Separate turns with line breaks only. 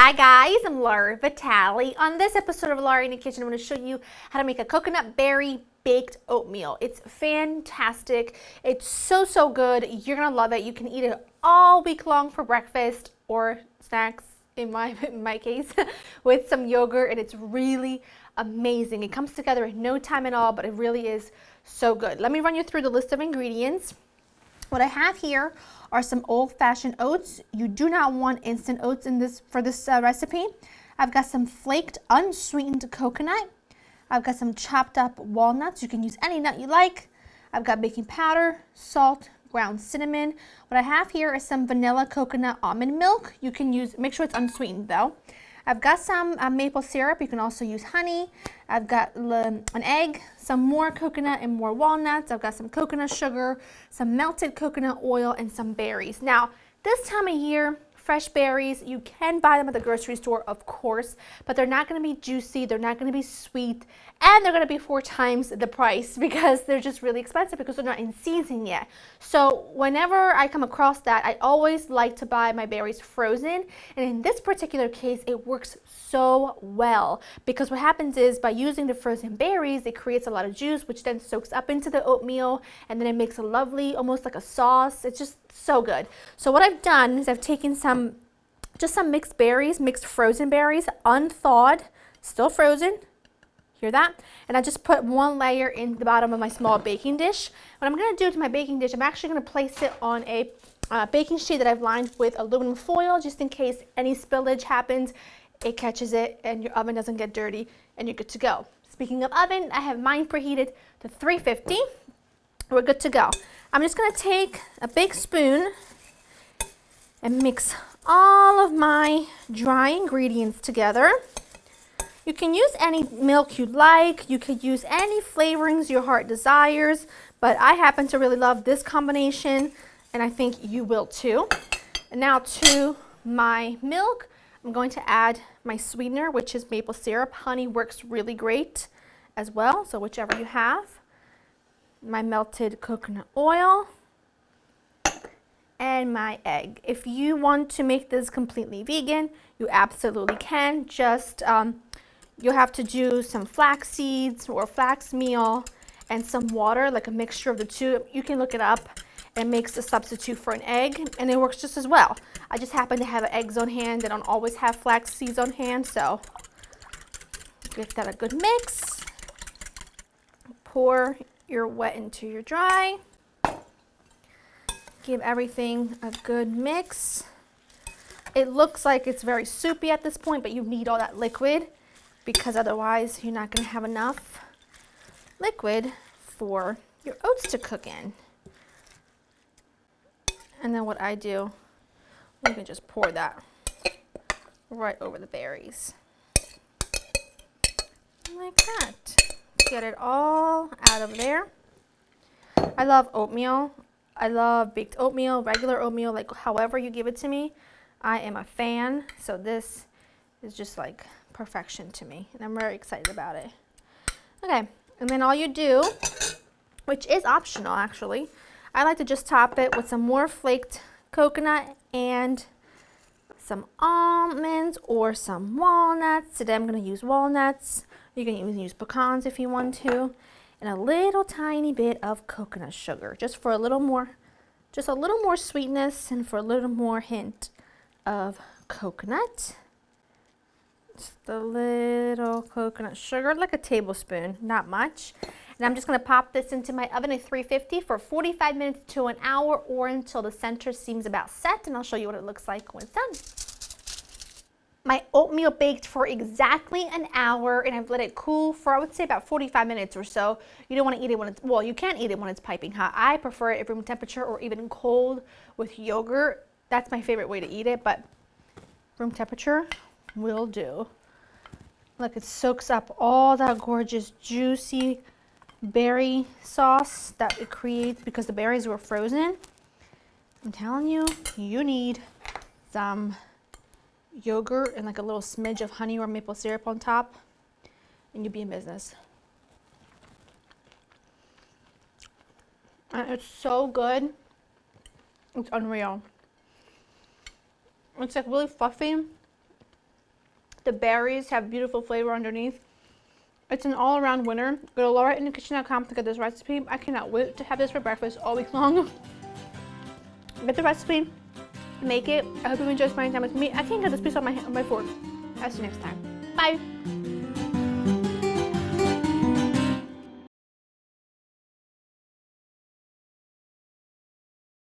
Hi guys, I'm Laura Vitale. On this episode of Laura in the Kitchen, I'm going to show you how to make a coconut berry baked oatmeal. It's fantastic. It's so good. You're going to love it. You can eat it all week long for breakfast or snacks in my case with some yogurt, and it's really amazing. It comes together in no time at all, but it really is so good. Let me run you through the list of ingredients. What I have here are some old-fashioned oats. You do not want instant oats in this recipe. I've got some flaked unsweetened coconut. I've got some chopped up walnuts. You can use any nut you like. I've got baking powder, salt, ground cinnamon. What I have here is some vanilla coconut almond milk. You can use, make sure it's unsweetened though. I've got some maple syrup. You can also use honey. I've got an egg, some more coconut and more walnuts. I've got some coconut sugar, some melted coconut oil, and some berries. Now, this time of year, fresh berries, you can buy them at the grocery store, of course, but they're not going to be juicy, they're not going to be sweet, and they're going to be 4 times the price because they're just really expensive because they're not in season yet. So whenever I come across that, I always like to buy my berries frozen, and in this particular case, it works so well because what happens is by using the frozen berries, it creates a lot of juice, which then soaks up into the oatmeal, and then it makes a lovely, almost like a sauce. It's just so good. So what I've done is I've taken just some mixed berries, mixed frozen berries, unthawed, still frozen. Hear that? And I just put one layer in the bottom of my small baking dish. What I'm going to do to my baking dish, I'm actually going to place it on a baking sheet that I've lined with aluminum foil just in case any spillage happens. It catches it and your oven doesn't get dirty and you're good to go. Speaking of oven, I have mine preheated to 350. We're good to go. I'm just going to take a big spoon and mix all of my dry ingredients together. You can use any milk you like. You could use any flavorings your heart desires, but I happen to really love this combination, and I think you will too. And now to my milk, I'm going to add my sweetener, which is maple syrup. Honey works really great as well, so whichever you have. My melted coconut oil, and my egg. If you want to make this completely vegan, you absolutely can. Just you'll have to do some flax seeds or flax meal and some water, like a mixture of the two. You can look it up. It makes a substitute for an egg, and it works just as well. I just happen to have eggs on hand. I don't always have flax seeds on hand, so give that a good mix. Pour your wet into your dry. Give everything a good mix. It looks like it's very soupy at this point, but you need all that liquid because otherwise you're not going to have enough liquid for your oats to cook in. And then what I do, you can just pour that right over the berries. Like that. Get it all out of there. I love oatmeal. I love baked oatmeal, regular oatmeal, like however you give it to me. I am a fan, so this is just like perfection to me, and I'm very excited about it. Okay, and then all you do, which is optional actually, I like to just top it with some more flaked coconut and some almonds or some walnuts. Today I'm going to use walnuts. You can even use pecans if you want to. And a little tiny bit of coconut sugar, just for a little more sweetness and for a little more hint of coconut. Just a little coconut sugar, like a tablespoon, not much. And I'm just going to pop this into my oven at 350 for 45 minutes to an hour, or until the center seems about set, and I'll show you what it looks like when it's done. My oatmeal baked for exactly an hour, and I've let it cool for, I would say, about 45 minutes or so. You don't want to eat it when it's, well, you can't eat it when it's piping hot. I prefer it at room temperature or even cold with yogurt. That's my favorite way to eat it, but room temperature will do. Look, it soaks up all that gorgeous, juicy berry sauce that it creates because the berries were frozen. I'm telling you, you need some yogurt and like a little smidge of honey or maple syrup on top, and you'll be in business. And it's so good. It's unreal. It's like really fluffy The berries have beautiful flavor underneath. It's an all-around winner. Go to laurainthekitchen.com to get this recipe. I cannot wait to have this for breakfast all week long. Get the recipe, make it. I hope you enjoy spending time with me. I can't get this piece on my fork. I'll see you next time. Bye.